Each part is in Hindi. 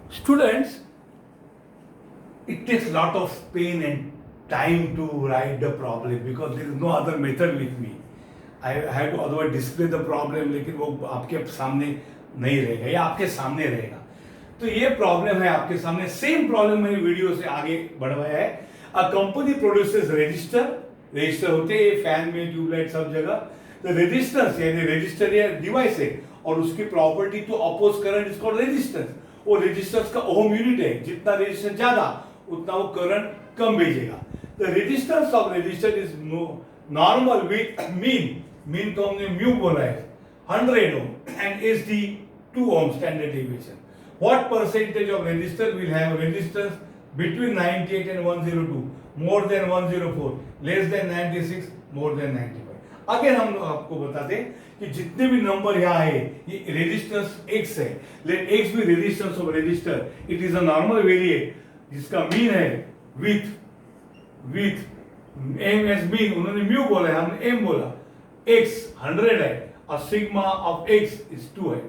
Students, it takes a lot of pain and time to write the problem because there is no other method with me. I had to otherwise display the problem, लेकिन वो आपके सामने नहीं रहेगा या आपके सामने रहेगा. तो ये प्रॉब्लम है आपके सामने. सेम प्रॉब्लम मैंने वीडियो से आगे बढ़वाया है. अ कंपनी प्रोड्यूसेस रजिस्टर होते हैं फैन में, ट्यूबलाइट सब जगह. तो रेजिस्टेंस यानी रजिस्टर या डिवाइस है और उसकी property to oppose current is called resistance. वो रेजिस्टेंस का ओम यूनिट है. जितना रेजिस्टेंस ज्यादा उतना वो करंट कम भेजेगा. The resistance of resistor is normal with mean तो हमने म्यू बोला है 100 ohm and S D 2 ohm standard deviation. What percentage of resistor will have resistance between 98 and 102? More than 104, less than 96, more than 95. Again हम लोग आपको बताते हैं कि जितने भी नंबर यहाँ है ये रेजिस्टेंस x है. लेट x भी resistance of resistor. It is a normal variate जिसका मीन है विथ m एस मीन. उन्होंने म्यू बोला है, हमने m बोला. x 100 है और सिग्मा ऑफ x इज 2 है.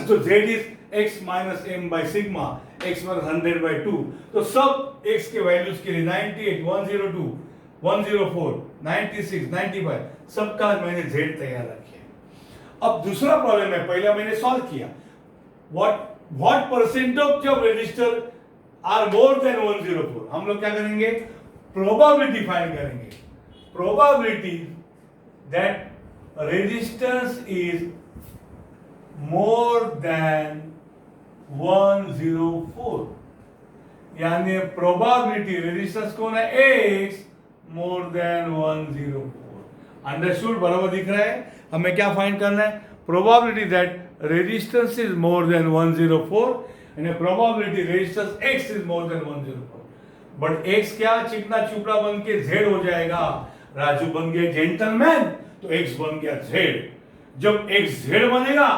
तो z is x minus m by sigma. x पर 100 बाई 2. तो सब x के वैल्यूज के लिए 98, 102, 104, 96, 95 सबका मैंने z तैयार रखा है. अब दूसरा प्रॉब्लम है, पहला मैंने सॉल्व किया. व्हाट परसेंट ऑफ जब रजिस्टर आर मोर देन 104. हम लोग क्या करेंगे, प्रोबेबिलिटी फाइंड करेंगे. Probability that resistance is more than 104. यानी प्रोबेबिलिटी रेजिस्टेंस कौन है, x मोर देन 104. अंडरस्टूड, बराबर दिख रहा है. हमें क्या फाइंड करना है, probability that resistance is more than 104 and probability resistance x is more than 104. But x क्या चिकना चुपड़ा बन के z हो जाएगा. राजू बन गया जेंटलमैन तो x बन गया z. जब x z बनेगा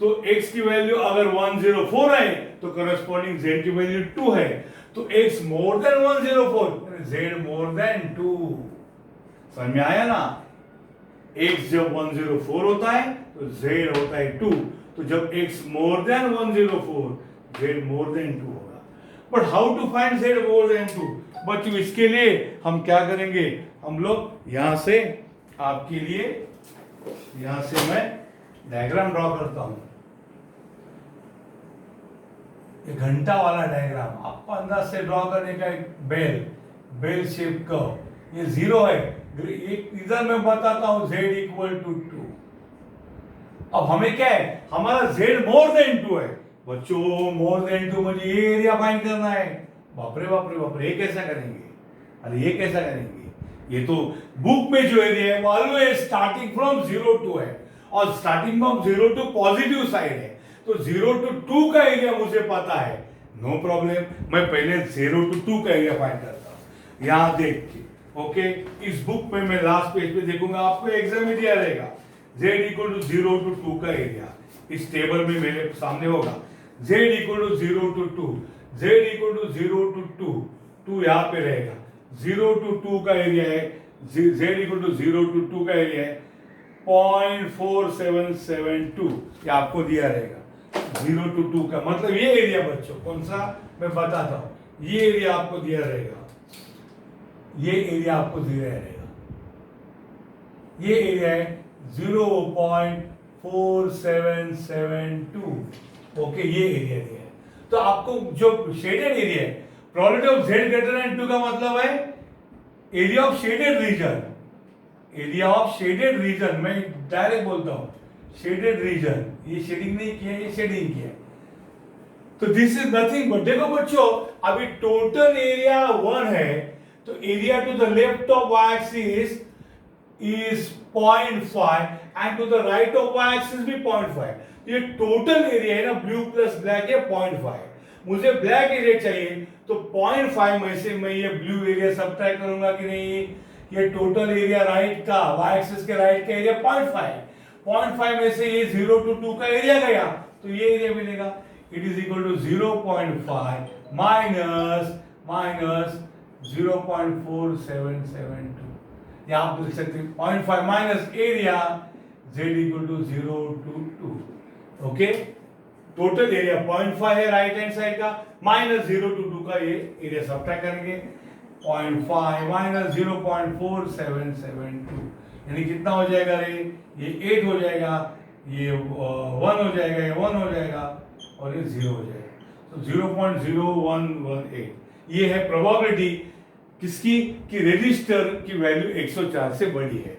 तो x की वैल्यू अगर 104 है तो करस्पॉन्डिंग z की वैल्यू 2 है. तो x more than 104 z more than 2. समझ में आया ना. x जब 104 होता है तो z होता है 2. तो जब x more than 104 z more than 2 होगा. But how to find z more than 2. बच्चों इसके लिए हम क्या करेंगे, हम लोग यहां से आपके लिए यहां से मैं डायग्राम ड्रॉ करता हूं. ये घंटा वाला डायग्राम आपको अंदाज से ड्रॉ करने का. एक बेल शेप का ये 0 है. एक इधर मैं बताता हूं z इक्वल टू 2. अब हमें क्या है, हमारा z मोर देन 2 है. बच्चों मोर देन 2 मुझे ये एरिया फाइंड करना है. बापरे बापरे बापरे, ये कैसा करेंगे, अरे ये कैसा करेंगे. ये तो बुक में जो एरिया है वो ऑलवेज स्टार्टिंग फ्रॉम 0 टू है और starting from 0 to positive side है. तो 0 टू 2 का एरिया मुझे पता है, नो प्रॉब्लम. मैं पहले 0 टू 2 का एरिया फाइंड करता हूं यहां देख के. ओके, इस बुक में मैं लास्ट पेज पे देखूंगा, आपको एग्जाम में दिया रहेगा z इक्वल टू 0 टू 2 का एरिया. इस टेबल में मेरे सामने होगा z equal to 0 to 2, z equal to 0 to 2, 2 यहां पे रहेगा. 0 टू 2 का एरिया है, z इक्वल टू 0 टू 2 का एरिया है 0.4772. ये आपको दिया रहेगा. 0 टू 2 का मतलब ये एरिया बच्चों कौन सा मैं बताता हूं. ये एरिया आपको दिया रहेगा, ये एरिया आपको दिया रहेगा. ये एरिया है 0.4772. ओके, ये एरिया दिया है. तो आपको जो शेडेड एरिया है, probability of z greater than 2 का मतलब है area of shaded region. Area of shaded region मैं डायरेक्ट बोलता हूं, शेडेड रीजन. ये शेडिंग नहीं किया, ये शेडिंग किया. तो दिस इज नथिंग बट, देखो बच्चों अभी टोटल एरिया 1 है तो area to the left of y axis is 0.5 and to the right of y axis भी 0.5. ये टोटल एरिया है ना, ब्लू प्लस ब्लैक है 0.5. मुझे ब्लैक एरिया चाहिए तो 0.5 में से मैं ये ब्लू एरिया सब्ट्रैक्ट करूंगा कि नहीं. ये टोटल एरिया राइट का y एक्सिस के राइट का एरिया 0.5. 0.5 में से ये 0 टू 2 का एरिया गया तो ये एरिया मिलेगा. It is equal to 0.5 minus 0.4772. यहां आप लिख सकते हैं 0.5 minus area z equal to 0 to 2. Okay, total area 0.5 है राइट हैंड साइड का, -0 to 2 का ये एरिया सब्ट्रैक्ट करेंगे, 0.5 माइनस 0.4772 यानी कितना हो जाएगा रे, ये 8 हो जाएगा, ये 1 हो जाएगा, ये 1 हो जाएगा और ये 0 हो जाएगा। तो 0.0118 ये है प्रोबेबिलिटी किसकी, कि रजिस्टर की वैल्यू 104 से बड़ी है।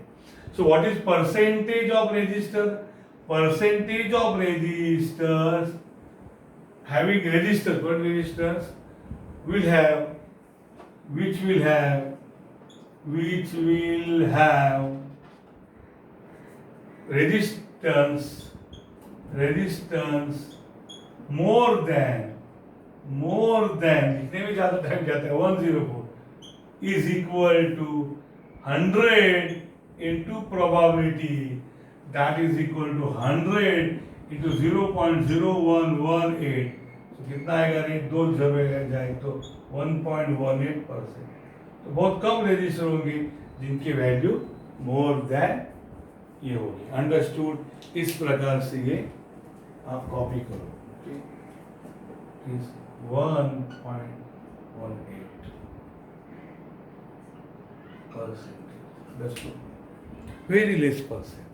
So what is percentage of register, percentage of registers having registers, what registers will have, which will have resistance more than लिखने में ज्यादा टाइम जाता है, 104 is equal to 100 into probability, that is equal to 100 into 0.0118, तो कितना आएगा रे, दो जगह जाए तो 1.18%। तो बहुत कम रजिस्टर होंगे जिनकी वैल्यू मोर देन ये होगी। अंडरस्टूड, इस प्रकार से ये आप कॉपी करो, ठीक, 1.18%, वेरी लेस परसेंट।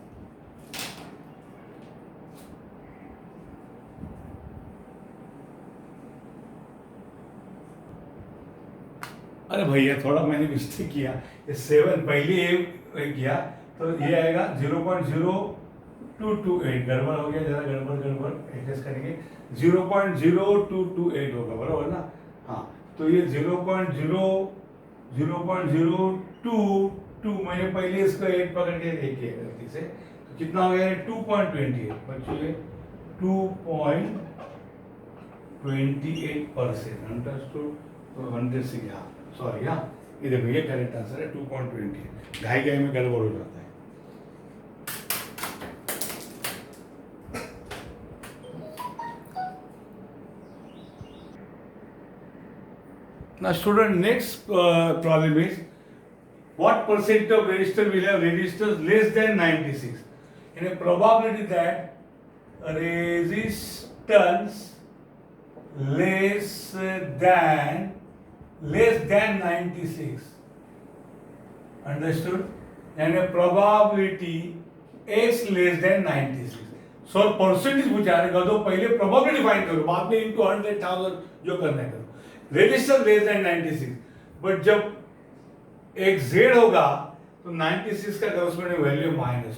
अरे भैया थोड़ा मैंने मिस्टेक किया, ये 7 पहले ये किया तो ये आएगा 0.0228, गड़बड़ हो गया, जरा गड़बड़ एडजस्ट करेंगे, 0.0228 होगा बराबर ना, हाँ। तो ये 0.02 मैंने पहले इसका 8 पकड़ के किया गलती से, तो कितना हो गया 2.28 बच्चों, ये 2.28%। अंडरस्टूड, तो 100 से यहाँ सॉरी, हाँ ये देखो ये करेक्ट आंसर है 2.20, घाई में गड़बड़ हो जाता है। Now student, next problem is what percent of register will have registers less than 96 in a probability that resistance less than 96, understood, and a probability x less than 96। So percentage पूछा है, तो पहले प्रोबेबिलिटी फाइंड करो, बाद में इनटू 100,000 जो करना है करो। रजिस्टर लेस देन 96, बट जब एक जेड होगा तो 96 का corresponding value -2,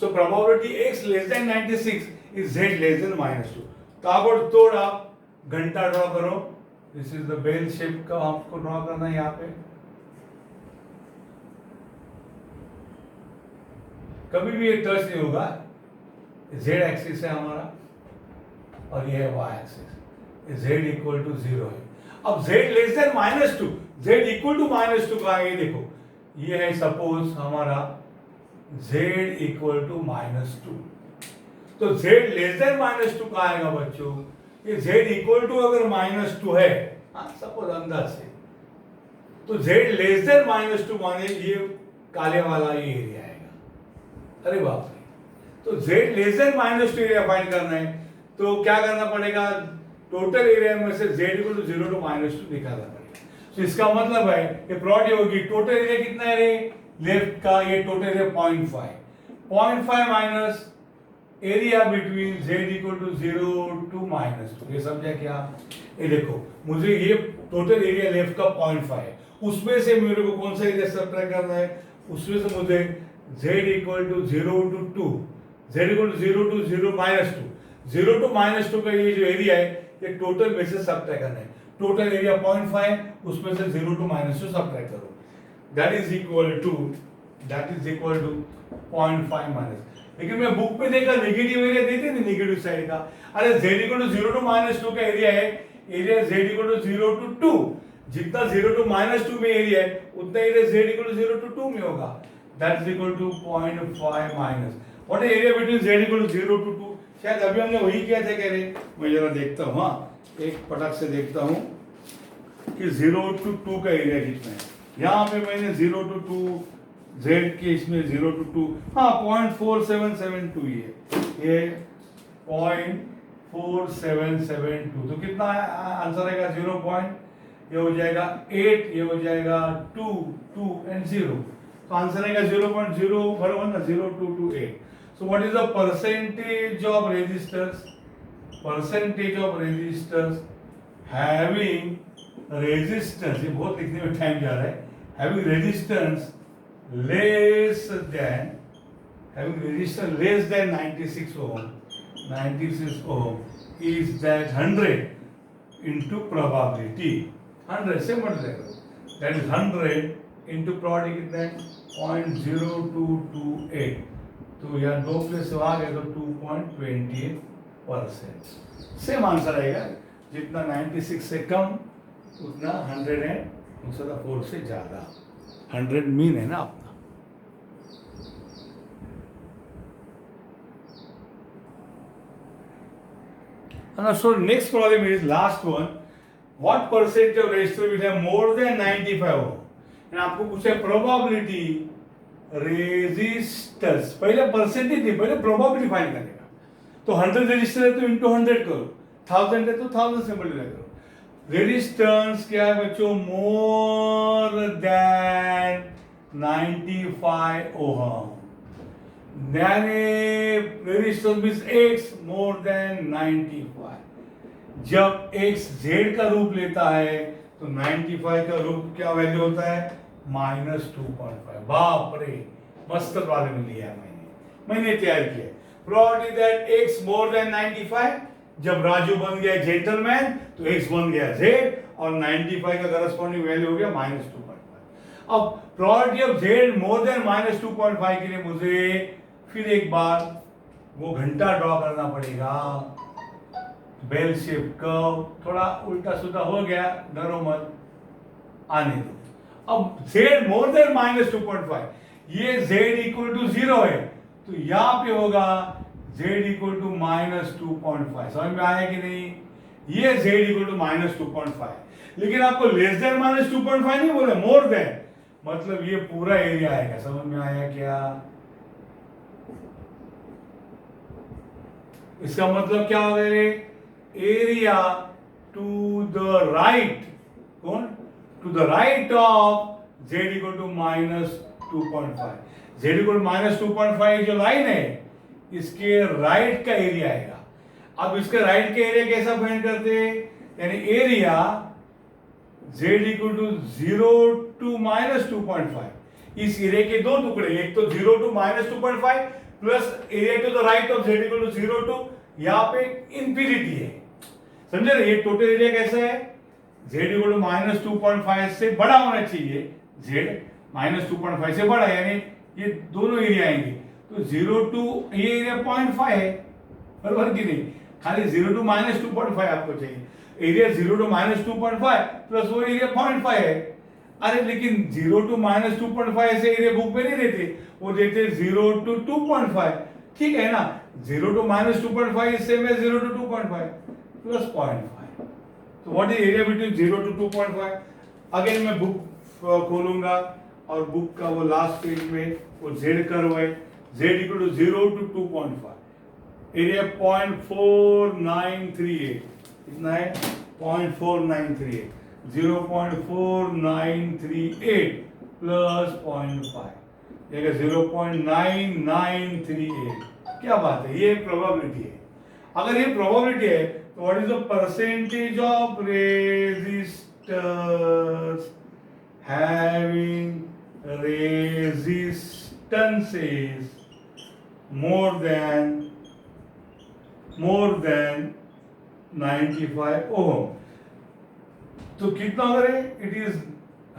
so probability x less than 96 is z less than -2। ताबड़तोड़ आप घंटा ड्रॉ करो, this is the bell shape का आपको ड्रॉ करना है यहाँ पे। कभी भी ये टच नहीं होगा, जेड एक्सिस है हमारा और ये है Y axis, Z equal to 0 है। अब Z less than -2, Z equal to -2 का ये देखो, ये है सपोज हमारा जेड इक्वल टू -2, तो जेड लेस देन -2 का आएगा बच्चों, ये z इक्वल टू अगर -2 है, हाँ सपोज अंदाज से, तो z लेस देन -2 माने ये काले वाला ये एरिया आएगा। अरे बाप रे, तो z less than -2 area find करना है, तो क्या करना पड़ेगा, टोटल एरिया में से z इक्वल टू 0 to -2 निकालना पड़ेगा। तो इसका मतलब है ये प्लॉट ये होगी, टोटल एरिया कितना है रे लेफ्ट का, ये total area 0.5 minus area between z equal to 0 to -2, ये समझा क्या? ये देखो मुझे ये टोटल एरिया लेफ्ट का 0.5 है, उसमें से मेरे को कौन सा एरिया सब्ट्रैक्ट करना है, उसमें से मुझे z equal to 0 to 2, z equal to 0 to 0 -2, 0 to -2 का ये जो एरिया है ये टोटल में से सब्ट्रैक्ट करना है। टोटल एरिया 0.5, उसमें से 0 to -2 सब्ट्रैक्ट करो, that is equal to 0.5 minus. लेकिन मैं बुक पे देखा नेगेटिव एरिया देते थे, नेगेटिव साइड का। अरे z इक्वल टू 0 to -2 का एरिया है, area z equal to 0 to 2, जितना 0 to -2 में एरिया है उतना area z equal to 0 to 2 में होगा, that is equal to 0.5 minus what is area between z equal to 0 to 2। शायद अभी हमने वही किया था, कह रहे मैं जरा देखता हूँ, हाँ एक पटक से देखता हूँ कि 0 to 2 का एरिया कितना है। यहाँ पे मैंने 0 to 2 z के इसमें 0 to 2, हाँ 0.4772 ये 0.4772 4772। तो कितना आंसर आएगा? 0 पॉइंट, ये हो जाएगा 8, ये हो जाएगा 2 2 एंड 0। तो आंसर आएगा 0.0 बराबर ना, 0228। So what is the percentage of registers? Percentage of registers having resistance, ये बहुत लिखने में टाइम जा रहा है, having resistance less than, having resistance less than 96 ohm, 96 ohm is that 100 into probability, 100 से मल्टीप्लाई करो, that is 100 into probability कितना है? 0.0228। तो यहाँ 2 प्लस आ गए तो 2.28%। सेम आंसर आएगा, जितना 96 से कम उतना 104 से ज़्यादा। 100 मीन है ना अपना। So next problem is last one. What percentage of resistor will have more than 95 ohm? And आपको पूछा है probability resistance, पहले परसेंटेज नहीं, पहले probability फाइंड करेगा। तो 100 रेजिस्टर है तो इंटू 100 करो, 1000 है तो 1000 से मल्टीप्लाई करो। रेजिस्टेंस क्या है बच्चों? More than 95 ohm. Resistance means x more than 95। जब x z का रूप लेता है तो 95 का रूप क्या वैल्यू होता है? -2.5। बाप रे, मस्त प्रॉब्लम लिया मैंने तैयार किया। Probability that x more than 95, जब राजू बन गया जेंटलमैन तो x बन गया z और 95 का करस्पॉन्डिंग वैल्यू हो गया -2.5। अब probability of z more then -2.5 के लिए मुझे फिर एक बार वो घंटा ड्रॉ करना पड़ेगा, बेल शेप कर्व, थोड़ा उल्टा सीधा हो गया, डरो मत, आने दो। अब z मोर देन -2.5, ये z इक्वल टू 0 है, तो यहां पे होगा z इक्वल टू -2.5। समझ में आया कि नहीं? ये z इक्वल टू -2.5, लेकिन आपको लेस देन -2.5 नहीं बोले, मोर देन, मतलब ये पूरा एरिया आएगा। समझ में आया क्या? इसका मतलब क्या हो गया? एरिया टू द राइट, कौन? To the right of z equal to -2.5। z equal to -2.5 जो लाइन है, इसके राइट का एरिया आएगा। अब इसके राइट का एरिया कैसा फाइंड करते हैं? यानी area z equal to 0 to -2.5, इस एरिया के दो टुकड़े, एक तो 0 to -2.5 plus area to the right of z equal to 0 to, यहाँ पे इंफिनिटी है, समझे ना? ये टोटल एरिया कैसा है? z इक्वल टू -2.5 से बड़ा होना चाहिए, z -2.5 से बड़ा, यानी ये दोनों एरिया आएंगे। तो 0 टू ये एरिया 0.5 है, बराबर कि नहीं? खाली 0 टू -2.5 आपको चाहिए, एरिया 0 टू -2.5 प्लस वो एरिया 0.5 है। अरे लेकिन 0 टू -2.5 ऐसे एरिया बुक में नहीं देते, वो देते 0 टू 2.5, ठीक है ना? 0 टू -2.5 सेम है 0 टू 2.5 प्लस 0.5। तो what is area between 0 to 2.5? Again मैं बुक खोलूंगा और बुक का वो लास्ट पेज में वो z कर्व है, z equal to 0 to 2.5, area 0.4938, कितना है? 0.4938, 0.4938 प्लस 0.5, ये 0.9938। क्या बात है, ये प्रोबेबिलिटी है। अगर ये प्रोबेबिलिटी है तो what is the percentage of registers having resistances more than 95 ohm. तो कितना होगा रे? इट इज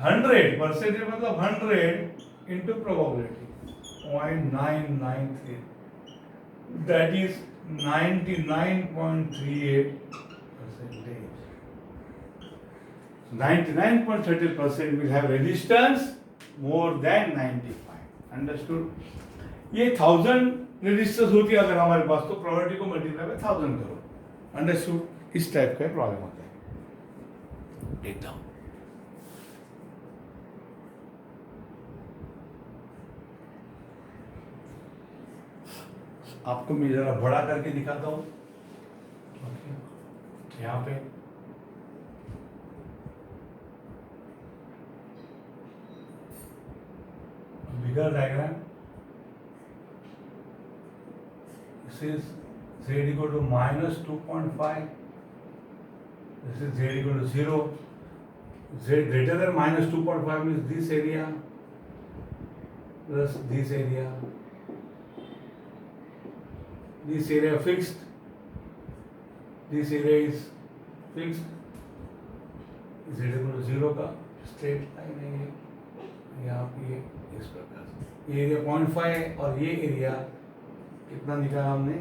100, परसेंटेज मतलब 100 into probability 0.993, that is 99.38%. 99.30% will have resistance more than 95. Understood? ये 1000 रेजिस्टेंस होती है अगर हमारे पास, तो प्रोबेबिलिटी को मल्टीप्लाई बाय 1000 करो। अंडरस्टूड? इस टाइप का प्रॉब्लम होता है। एकदम आपको मैं जरा बड़ा करके दिखाता हूँ। ओके यहाँ पे बिगर diagram, this is z equal to minus 2.5, this is z equal to 0, z greater than minus 2.5 means this area plus this area fixed, this area is fixed, z equal to 0 का स्ट्रेट लाइन है ये, यहाँ पे ये इस प्रकार से ये एरिया 0.5 है और ये एरिया कितना निकाला हमने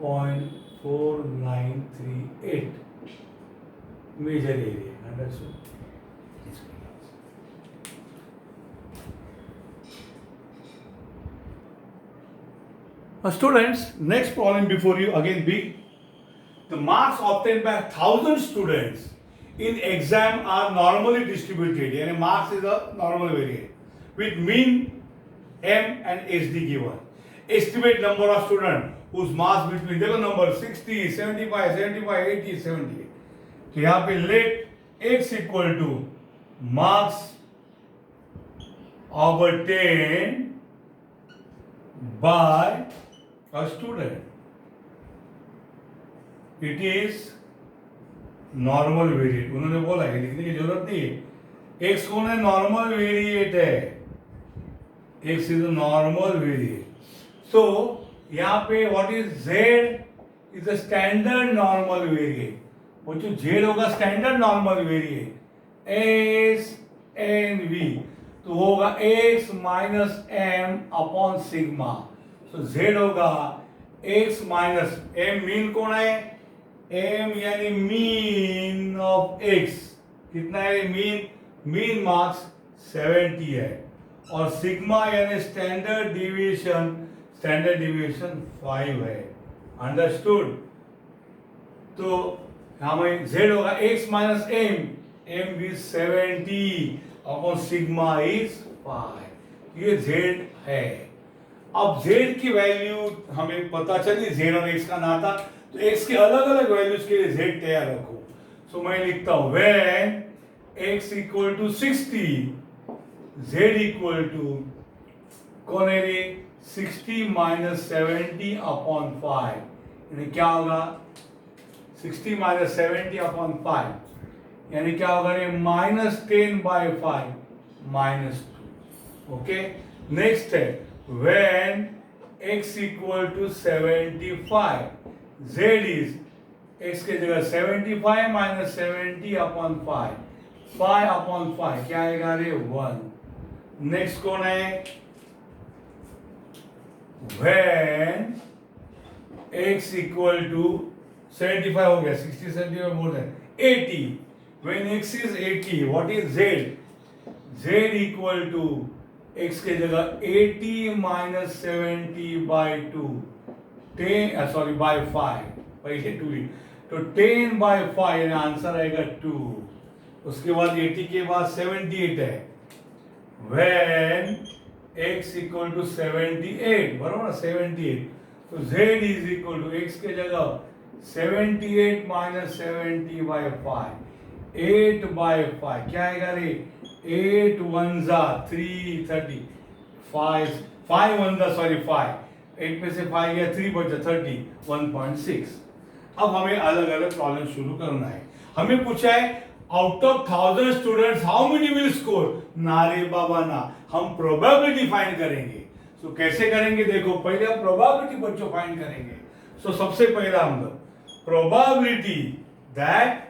0.4938 major area understood. Students, next problem before you again big. The marks obtained by 1,000 students in exam are normally distributed. Yani marks is a normal variant with mean M and SD given. Estimate number of students whose marks between देखो number 60, 75, 75, 80, 78. तो यहाँ पे let x equal to marks obtained by a student. It is normal variate, उन्होंने बोला है लिखने की जरूरत नहीं है। एक्स कौन है? नॉर्मल वेरिएट है, X is a normal variate. So यहाँ पे what is Z is a standard normal variate. वो जो जेड होगा standard normal variate S N V, तो होगा X minus M upon sigma. So Z होगा एक्स माइनस एम, मीन कौन है? एम यानी मीन ऑफ एक्स कितना है? मीन मार्क्स 70 है और सिग्मा यानी स्टैंडर्ड डिविएशन 5 है। अंडरस्टूड? तो हमें z होगा x minus m, m is 70 upon sigma is 5। ये z है। अब z की वैल्यू हमें पता चली, z और x का नाता, तो x के अलग अलग वैल्यूज के लिए z तैयार रखो। सो मैं लिखता हूं when x equal to 60, z equal to कौन है रे? 60 माइनस 70 अपॉन 5, यानी क्या होगा? 60 माइनस 70 अपॉन 5 यानी क्या होगा रे? Minus 10 by 5 minus 2। Okay, next है when x equal to 75, z is x के जगह 75 माइनस 70 अपॉन 5 अपॉन 5 क्या आएगा रे? 1। नेक्स्ट कौन है? व्हेन x इक्वल टू 75 हो गया, 60 75 more than 80, when x is 80 what is z? z equal to x के जगह 80 माइनस 70 बाय 2 10 सॉरी बाय 5, पहले 2 ही, तो 10 बाय 5 यानी आंसर आएगा 2। उसके बाद 80 के बाद 78 है। व्हेन x इक्वल टू 78, बराबर ना 78, तो z is equal to x के जगह 78 माइनस 70 बाय 5, 8 बाय 5 क्या आएगा रे? 8 1 जा 3 30, 5 1 जा सॉरी 5, 8 में से 5 गया 3 बचा 30, 1.6। अब हमें अलग अलग प्रॉब्लम शुरू करना है। हमें पूछा है out of 1000 students how many will score? ना रे बाबा ना, हम प्रोबेबिलिटी फाइंड करेंगे। सो कैसे करेंगे? देखो पहले हम प्रोबेबिलिटी बच्चों फाइंड करेंगे। सो सबसे पहला हम लोग probability that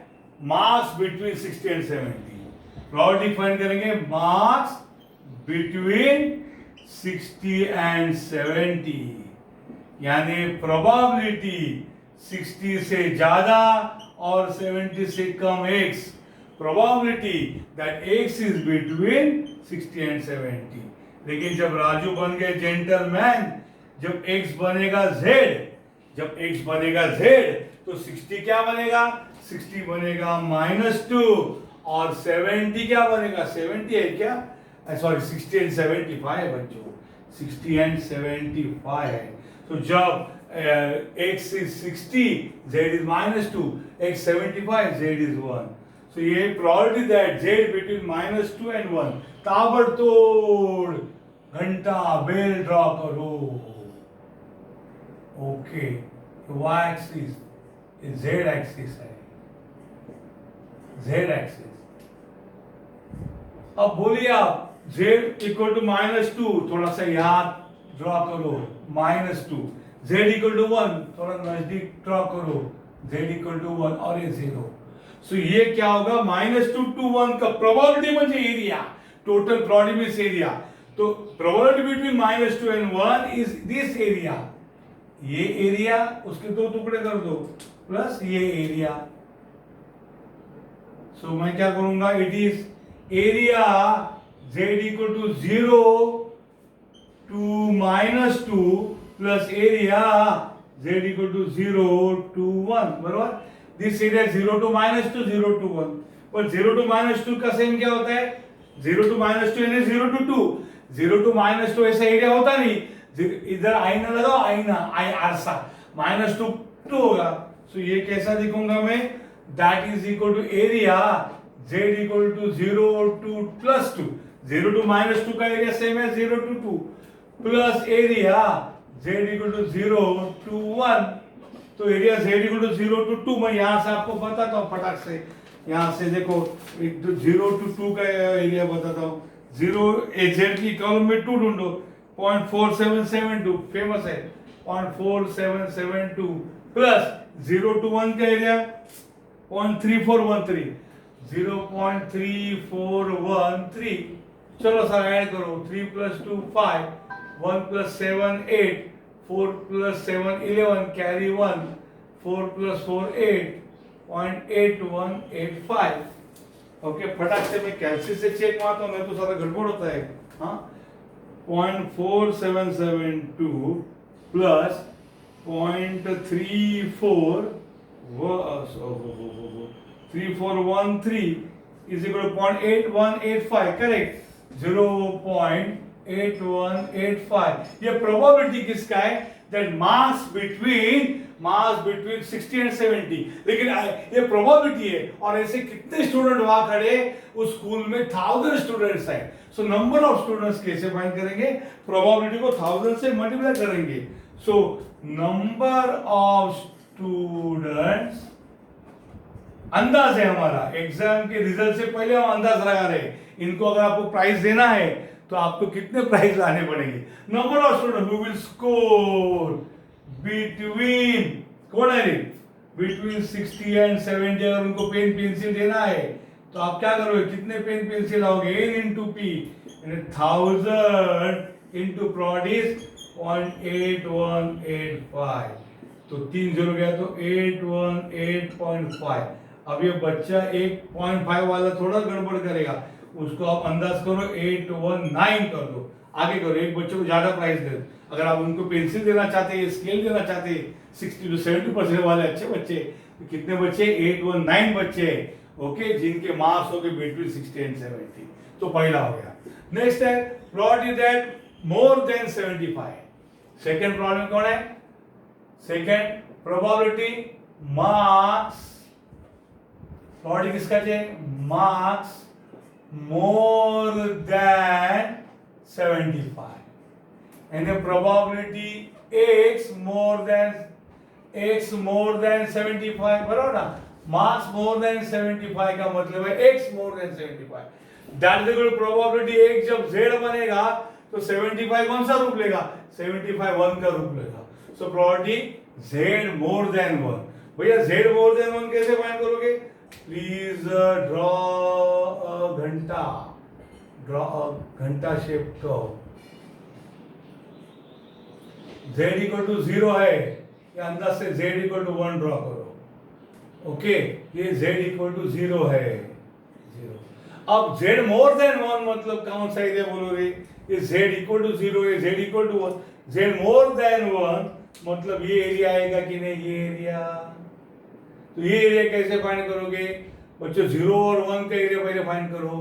marks between 60 and 70, probability find करेंगे मार्क्स बिटवीन 60 एंड 70, यानी प्रोबेबिलिटी 60 से ज्यादा और 70 से कम x, probability that x is between 60 and 70। लेकिन जब राजू बन गए जेंटलमैन, जब x बनेगा z, तो 60 क्या बनेगा? 60 बनेगा -2 और 70 क्या बनेगा? 70 है क्या? सॉरी 60 एंड 75 है बच्चों, 60 एंड 75 है। तो जब x is 60, z is -2, x 75, z is 1. So ये probability that z between -2 and 1 ताबड़तोड़ घंटा बेल ड्रॉ करो. Okay, y axis z axis है, z एक्सिस. अब बोलिए आप z इक्वल टू -2, थोड़ा सा याद ड्रॉ करो, -2. z इक्वल टू 1, थोड़ा नजदीक ड्रॉ करो, z इक्वल टू 1 और ये 0. सो ये क्या होगा, -2 to 1 का प्रोबेबिलिटी म्हणजे area, total probability means area. तो probability between -2 and 1 is this area. ये एरिया उसके दो टुकड़े कर दो प्लस ये एरिया. सो मैं क्या करूंगा, it is area z equal to 0 to -2 plus area z equal to 0 to 1. बरोबर. This area 0 to -2, 0 to 1. पर 0 to -2 का सेम क्या होता है, 0 to -2 यानी 0 to 2. 0 to -2 ऐसा एरिया होता नहीं. इधर आईना लगाओ, आईना आरसा, -2 2 होगा. सो ये कैसा लिखूंगा मैं, that is equal to area z equal to 0 to +2. 0 to -2 का एरिया सेम है 0 to 2 plus area z equal to 0 to 1. तो area z equal to 0 to 2. मैं यहां से आपको बताता हूं फटाक से. यहां से देखो, एक 0 to 2 का एरिया बताता हूं. 0 z की कॉलम में 2 ढूंढो, 0.4772 फेमस है, 0.4772 प्लस 0 to 1 का एरिया 0.3413, 0.3413. चलो सर ऐड करो, 3 + 2 5, 1 + 7 8, 4 + 7 11, कैरी 1, 4 + 4 8, 0.8185. ओके, फटाक से मैं कैलसी से चेक मारता हूँ, मैं तो सारा गड़बड़ होता है. हाँ, 0.4772 plus 0.3413 is equal to 0.8185. Correct, 0.8185. ये प्रोबेबिलिटी किसका है, दैट मास बिटवीन 60 and 70. लेकिन ये प्रोबेबिलिटी है. और ऐसे कितने स्टूडेंट वहां खड़े, उस स्कूल में 1000 स्टूडेंट्स हैं. सो नंबर ऑफ स्टूडेंट्स कैसे फाइंड करेंगे, प्रोबेबिलिटी को 1000 से मल्टीप्लाई करेंगे. सो नंबर ऑफ स्टूडेंट्स अंदाज है हमारा, एग्जाम के रिजल्ट से पहले हम अंदाज लगा रहे हैं. इनको अगर आपको प्राइज देना है तो आपको कितने प्राइज लाने पड़ेंगे. Number of student who will score between, कौन है, बिटवीन 60 and 70. अगर उनको पेन पेंसिल देना है तो आप क्या करोगे, कितने पेन पेंसिल लाओगे, n into p, 1000 into prod is 0.8185. तो 3 0 गया तो 818.5. अब ये बच्चा 1.5 वाला थोड़ा गड़बड़ करेगा, उसको आप अंदाज करो 819 कर दो. आगे करो, एक बच्चे को ज्यादा प्राइस दे दो. अगर आप उनको पेंसिल देना चाहते हैं, स्केल देना चाहते हैं, 60 to 70% वाले अच्छे बच्चे, तो कितने बच्चे, 819 बच्चे, ओके, जिनके मार्क्स हो गए बिटवीन 60 and 70. तो पहला हो गया. नेक्स्ट है probability that more than 75. Second problem कौन है, सेकंड प्रोबेबिलिटी मार्क्स, प्रोबेबिलिटी किसका चाहिए, marks more than 75. and the probability x more than 75. बराबर ना, मार्क्स मोर देन 75 का मतलब है x more than 75. That is equal to probability x जब z बनेगा तो 75 कौन सा रूप लेगा, 75 1 का रूप लेगा. So probability z more than 1. भैया z मोर देन 1 कैसे फाइंड करोगे, प्लीज ड्रॉ अ घंटा shape curve. z equal to 0 है, या अंदाज से z इक्वल टू 1 ड्रॉ करो. ओके, ये z इक्वल टू 0 है, 0. अब z मोर देन 1 मतलब कौन सा एरिया बोलोगे, ये z इक्वल टू 0 है, z equal to 1. z more than 1 मतलब ये एरिया आएगा कि नहीं, ये एरिया. तो ये एरिया कैसे फाइंड करोगे बच्चों, 0 और 1 का एरिया पहले फाइंड करो.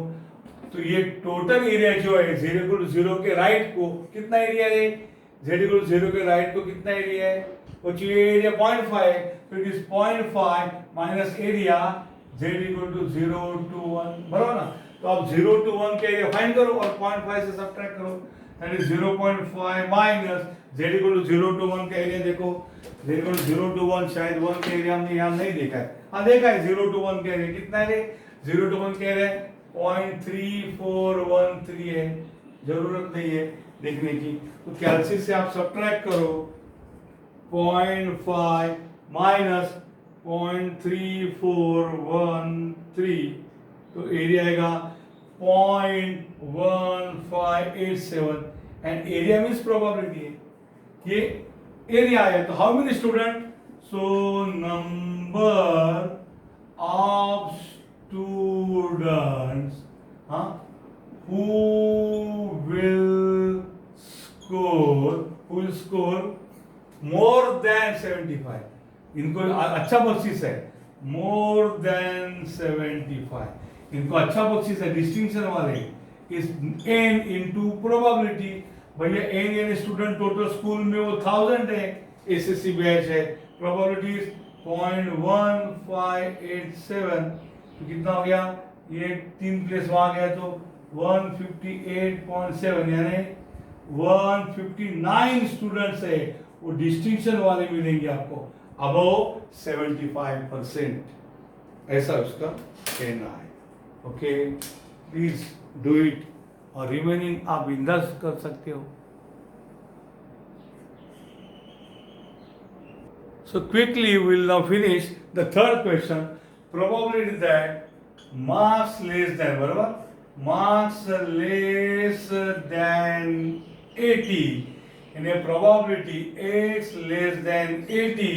तो ये टोटल एरिया जो है z इक्वल टू 0 के राइट को कितना एरिया है, z इक्वल टू 0 के राइट को कितना एरिया है, वो चाहिए एरिया 0.5, तो it is 0.5 minus area z equal to 0 to 1, बराबर ना। तो आप 0 to 1 का एरिया फाइंड करो और 0.5 से सब्ट्रैक्ट करो, that is 0.5 minus z equal to 0 to 1 का एरिया देखो, z इक्वल टू 0 to 1, शायद 1 का एरिया हमने यहाँ नहीं देखा है, हाँ देखा है 0 to 1 का एरिया कितना है, 0 to 1 का एरिया 0.3413 है, जरूरत नहीं है देखने की। तो कैलसी से आप सब्ट्रैक्ट करो 0.5 माइनस 0.3413, तो एरिया आएगा 0.1587 एंड एरिया मीन्स प्रोबेबिलिटी है, ये एरिया आया। तो how many student, so number of students who will score more than 75, इनको अच्छा बख्शीश है, more than 75, इनको अच्छा बख्शीश है डिस्टिंक्शन वाले, इस n into probability। भैया n स्टूडेंट टोटल स्कूल में वो 1000 है, एसएससी बैच है, प्रोबेबिलिटी 0.1587, तो कितना हो गया, ये 3 प्लेस वहां गया तो 158.7, यानी 159 स्टूडेंट्स है वो डिस्टिंक्शन वाले मिलेंगे आपको अबव 75%, ऐसा उसका कहना है। ओके, प्लीज डू इट, और रिमेनिंग आप बिंदास कर सकते हो। So quickly we will now finish the third question, probability that marks less than, बराबर, marks less than 80, यानी प्रोबेबिलिटी x लेस देन 80,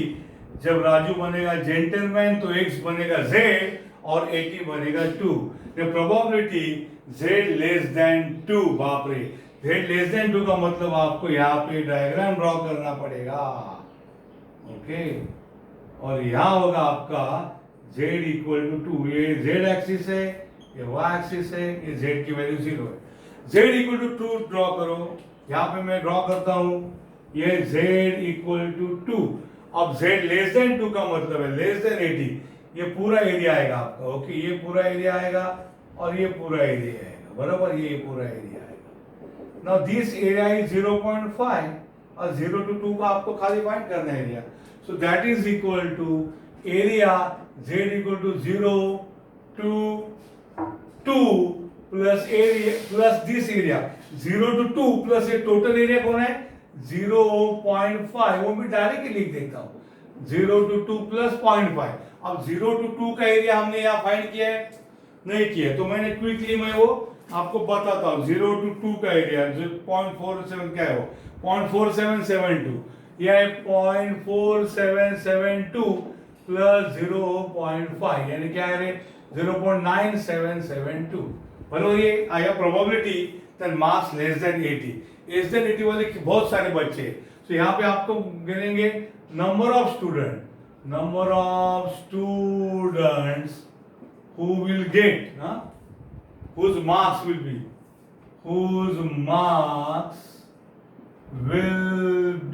जब राजू बनेगा जेंटलमैन तो x बनेगा z और 80 बनेगा 2, ये प्रोबेबिलिटी z लेस देन 2, बाप रे, z लेस देन 2 का मतलब आपको यहाँ पे डायग्राम ड्रॉ करना पड़ेगा, ओके, और यहाँ होगा आपका z इक्वल टू 2, ये z एक्सिस है, ये y एक्सिस है, ये z की वैल्यू 0 है, z इक्वल टू 2 ड्रॉ करो, यहाँ पे मैं ड्रॉ करता हूँ, ये z इक्वल टू 2, अब z लेस देन 2 का मतलब है लेस देन 80, ये पूरा एरिया आएगा आपका, ओके, ये पूरा एरिया आएगा और ये पूरा एरिया आएगा, बराबर, ये पूरा एरिया आएगा। नाउ दिस एरिया इज 0.5 और 0 to 2 का आपको खाली फाइंड करना है area, so that is equal to area z equal to 0 to 2 plus area plus this area 0 to 2 plus ये टोटल एरिया कौन है 0.5, वो मैं डायरेक्टली लिख देता हूँ 0 to 2 प्लस 0.5। अब 0 to 2 का एरिया हमने यहाँ फाइंड किया है, नहीं किया, तो मैंने क्विकली मैं वो आपको बताता हूँ। 0 to 2 का एरिया 0.47 क्या है, वो 0.4772, यह है 0.4772 प्लस 0.5, यानी क्या है 0.9772, बोलो ये आया probability then marks less than 80, less than 80 वाले बहुत सारे बच्चे, तो यहाँ पे आपको गिनेंगे number of students who will get, whose marks will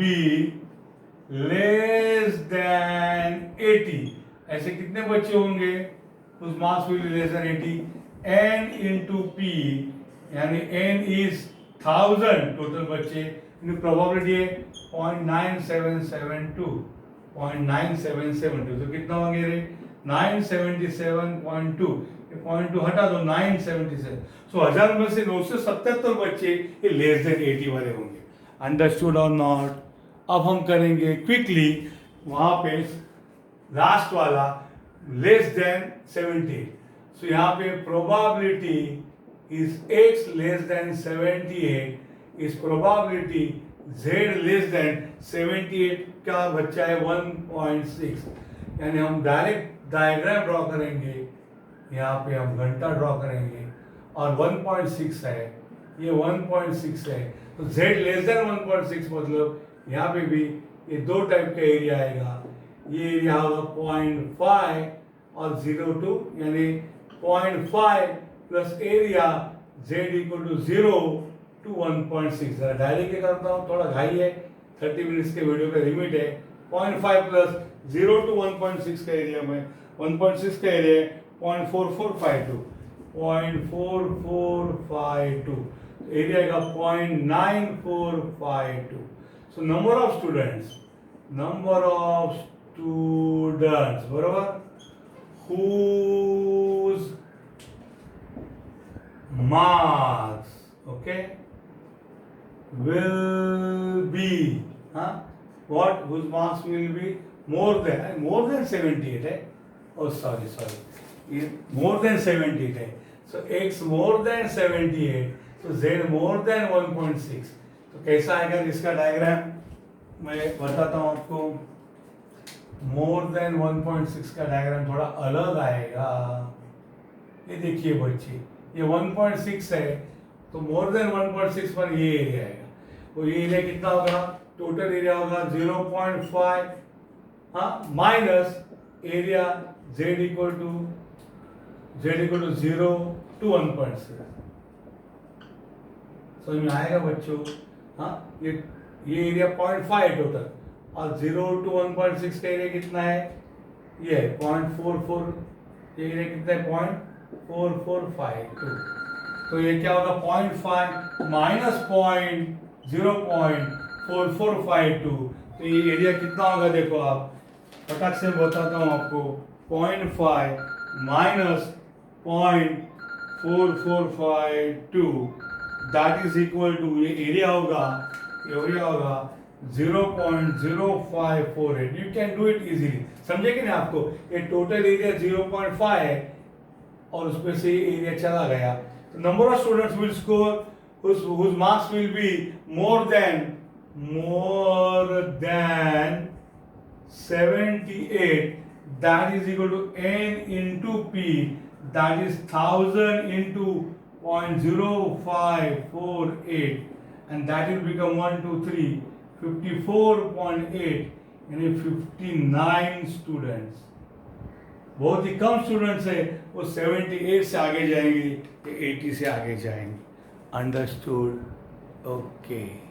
be less than 80, ऐसे कितने बच्चे होंगे whose marks will be less than 80, n into p, यानी n is 1000 टोटल बच्चे, प्रोबेबिलिटी है 0.9772, तो कितना होंगे रे 977.2, ये 0.2 हटा दो 977, सो 1000 में से 977 बच्चे ये लेस देन 80 वाले होंगे, अंडरस्टूड और नॉट। अब हम करेंगे क्विकली वहां पे लास्ट वाला लेस देन 78, सो यहाँ पे probability is x less then 78, इस प्रोबेबिलिटी z लेस देन 78 का बच्चा है 1.6, यानी हम डायरेक्ट डायग्राम ड्रॉ करेंगे, यहाँ पे हम घंटा ड्रॉ करेंगे और 1.6 है, ये 1.6 है, तो z लेस देन 1.6 मतलब यहाँ पे भी ये दो टाइप का एरिया आएगा, ये एरिया होगा 0.5 और 0 यानी 0.5 plus area z equal to 0 to 1.6। Direct करता हूँ, थोड़ा घाई है, 30 मिनट्स के वीडियो का लिमिट है, 0.5 प्लस 0 to 1.6 का एरिया में 1.6 का एरिया 0.4452 0.4452 एरिया का 0.9452. So number of students बरोबर whose marks will be what whose marks will be more than 78 है. Oh sorry more than 78 है. So x more than 78, so z more than 1.6. तो कैसा आएगा इसका डायग्राम मैं बताता हूँ आपको. मोर देन 1.6 का डायग्राम थोड़ा अलग आएगा. ये देखिए बच्चे, ये 1.6 है तो मोर देन 1.6 पर ये एरिया आएगा. तो ये एरिया कितना होगा? टोटल एरिया होगा 0.5 minus area z equal to 0 to 1.6. समझ में आएगा बच्चों? ये एरिया 0.5 है टोटल और 0 to 1.6 का एरिया कितना है? ये 0.44. ये एरिया कितना है? 0.4452. तो ये क्या होगा? 0.5 माइनस 0.4452. तो ये एरिया कितना होगा देखो आप, फटाक से बताता हूँ आपको. 0.5 माइनस 0.4452 दैट इज इक्वल टू, ये एरिया होगा 0.0548. You can do it easily. समझे कि नहीं आपको? ये टोटल एरिया 0.5 है और उसमें से एरिया चला गया. Number of students will score whose marks will be more than 78, that is equal to n into p, that is 1000 into 0.0548, and that will become 1 2 3 54.8 यानी 59 स्टूडेंट्स. बहुत ही कम स्टूडेंट्स है वो 78 से आगे जाएंगे, 80 से आगे जाएंगे. अंडरस्टूड? ओके.